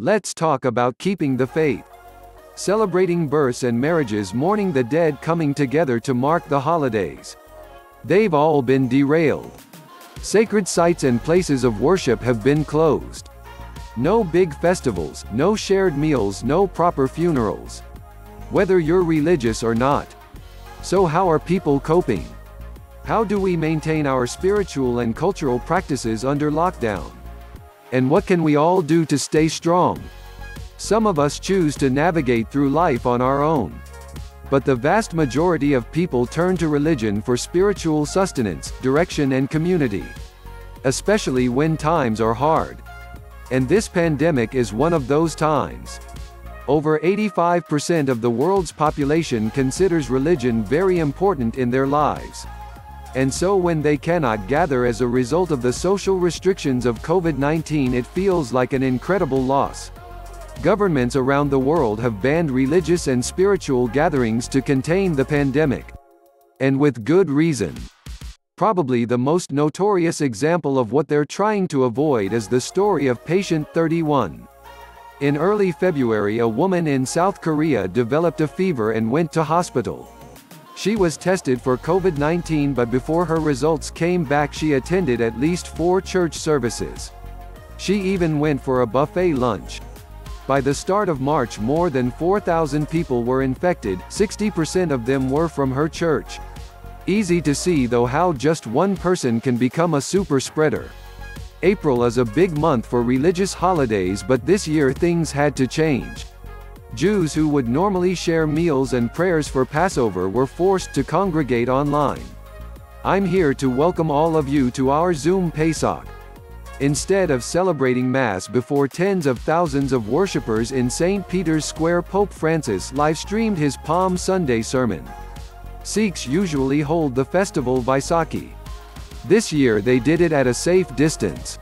Let's talk about keeping the faith. Celebrating births and marriages, mourning the dead, coming together to mark the holidays. They've all been derailed. Sacred sites and places of worship have been closed. No big festivals, no shared meals, no proper funerals. Whether you're religious or not. So how are people coping? How do we maintain our spiritual and cultural practices under lockdown? And what can we all do to stay strong? Some of us choose to navigate through life on our own. But the vast majority of people turn to religion for spiritual sustenance, direction and community. Especially when times are hard. And this pandemic is one of those times. Over 85% of the world's population considers religion very important in their lives. And so when they cannot gather as a result of the social restrictions of COVID-19, it feels like an incredible loss. Governments around the world have banned religious and spiritual gatherings to contain the pandemic. And with good reason. Probably the most notorious example of what they're trying to avoid is the story of patient 31. In early February, a woman in South Korea developed a fever and went to hospital. She was tested for COVID-19, but before her results came back, she attended at least 4 church services. She even went for a buffet lunch. By the start of March, more than 4,000 people were infected, 60% of them were from her church. Easy to see though how just one person can become a super spreader. April is a big month for religious holidays, but this year things had to change. Jews who would normally share meals and prayers for Passover were forced to congregate online. I'm here to welcome all of you to our Zoom Pesach. Instead of celebrating Mass before tens of thousands of worshippers in St. Peter's Square, Pope Francis live-streamed his Palm Sunday sermon. Sikhs usually hold the festival Vaisakhi. This year they did it at a safe distance.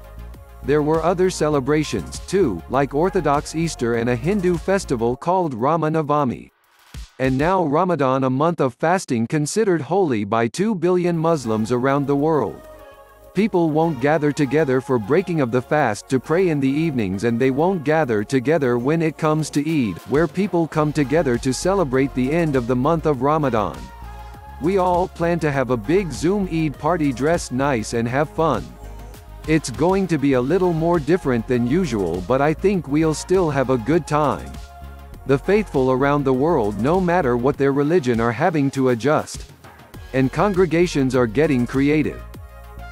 There were other celebrations, too, like Orthodox Easter and a Hindu festival called Rama Navami. And now Ramadan, a month of fasting considered holy by 2 billion Muslims around the world. People won't gather together for breaking of the fast to pray in the evenings, and they won't gather together when it comes to Eid, where people come together to celebrate the end of the month of Ramadan. We all plan to have a big Zoom Eid party, dress nice and have fun. It's going to be a little more different than usual, but I think we'll still have a good time. The faithful around the world, no matter what their religion, are having to adjust. And congregations are getting creative.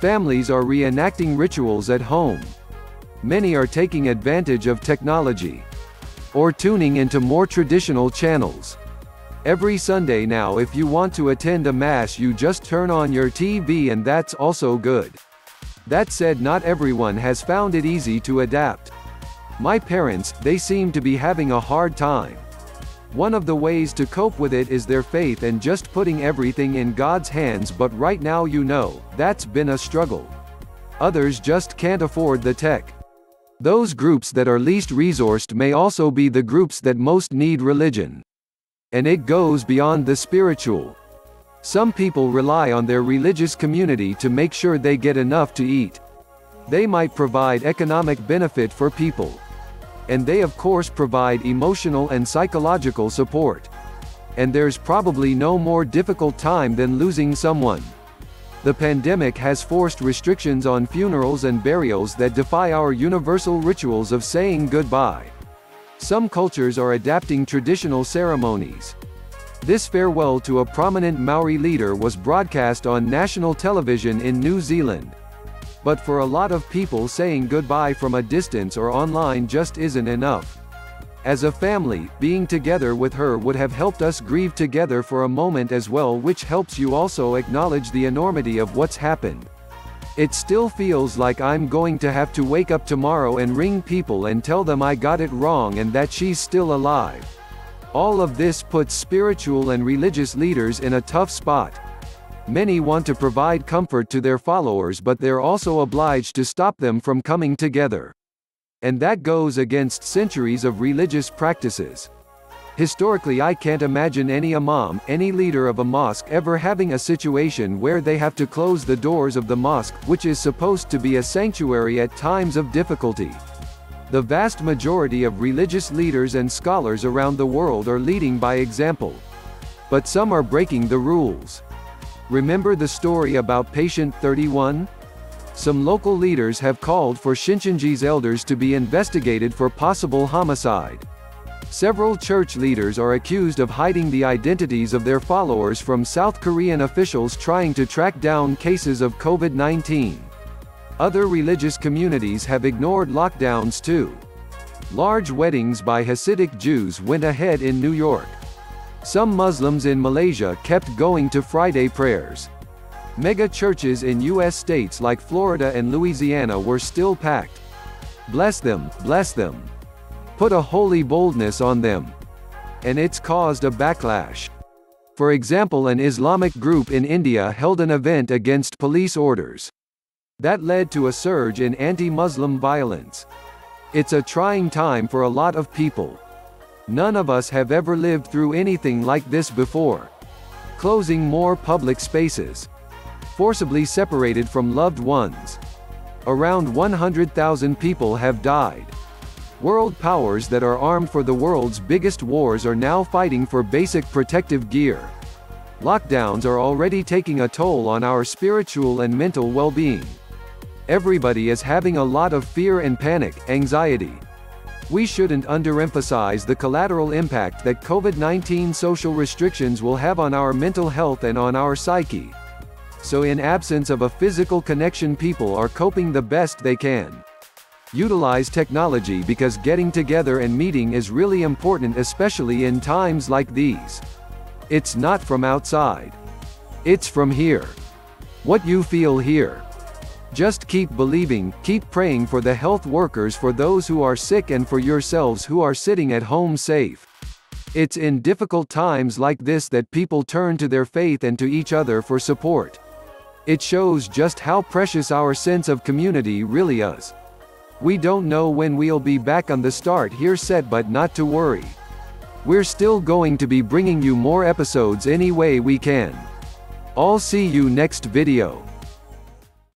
Families are reenacting rituals at home. Many are taking advantage of technology. Or tuning into more traditional channels. Every Sunday now, if you want to attend a Mass, you just turn on your TV, and that's also good. That said, not everyone has found it easy to adapt. My parents, they seem to be having a hard time. One of the ways to cope with it is their faith and just putting everything in God's hands, but right now, that's been a struggle. Others just can't afford the tech. Those groups that are least resourced may also be the groups that most need religion. And it goes beyond the spiritual. Some people rely on their religious community to make sure they get enough to eat. They might provide economic benefit for people. And they of course provide emotional and psychological support. And there's probably no more difficult time than losing someone. The pandemic has forced restrictions on funerals and burials that defy our universal rituals of saying goodbye. Some cultures are adapting traditional ceremonies. This farewell to a prominent Maori leader was broadcast on national television in New Zealand. But for a lot of people, saying goodbye from a distance or online just isn't enough. As a family, being together with her would have helped us grieve together for a moment as well, which helps you also acknowledge the enormity of what's happened. It still feels like I'm going to have to wake up tomorrow and ring people and tell them I got it wrong and that she's still alive. All of this puts spiritual and religious leaders in a tough spot. Many want to provide comfort to their followers, but they're also obliged to stop them from coming together. And that goes against centuries of religious practices. Historically, I can't imagine any imam, any leader of a mosque ever having a situation where they have to close the doors of the mosque, which is supposed to be a sanctuary at times of difficulty. The vast majority of religious leaders and scholars around the world are leading by example. But some are breaking the rules. Remember the story about patient 31? Some local leaders have called for Shincheonji's elders to be investigated for possible homicide. Several church leaders are accused of hiding the identities of their followers from South Korean officials trying to track down cases of COVID-19. Other religious communities have ignored lockdowns too. Large weddings by Hasidic Jews went ahead in New York. Some Muslims in Malaysia kept going to Friday prayers. Mega churches in U.S. states like Florida and Louisiana were still packed. Bless them, bless them. Put a holy boldness on them. And it's caused a backlash. For example, an Islamic group in India held an event against police orders. That led to a surge in anti-Muslim violence. It's a trying time for a lot of people. None of us have ever lived through anything like this before. Closing more public spaces. Forcibly separated from loved ones. Around 100,000 people have died. World powers that are armed for the world's biggest wars are now fighting for basic protective gear. Lockdowns are already taking a toll on our spiritual and mental well-being. Everybody is having a lot of fear and panic, anxiety. We shouldn't underemphasize the collateral impact that COVID-19 social restrictions will have on our mental health and on our psyche. So in absence of a physical connection, people are coping the best they can. Utilize technology because getting together and meeting is really important, especially in times like these. It's not from outside. It's from here. What you feel here. Just keep believing, keep praying for the health workers, for those who are sick, and for yourselves who are sitting at home safe. It's in difficult times like this that people turn to their faith and to each other for support. It shows just how precious our sense of community really is. We don't know when we'll be back on the start here set, but not to worry. We're still going to be bringing you more episodes any way we can. I'll see you next video.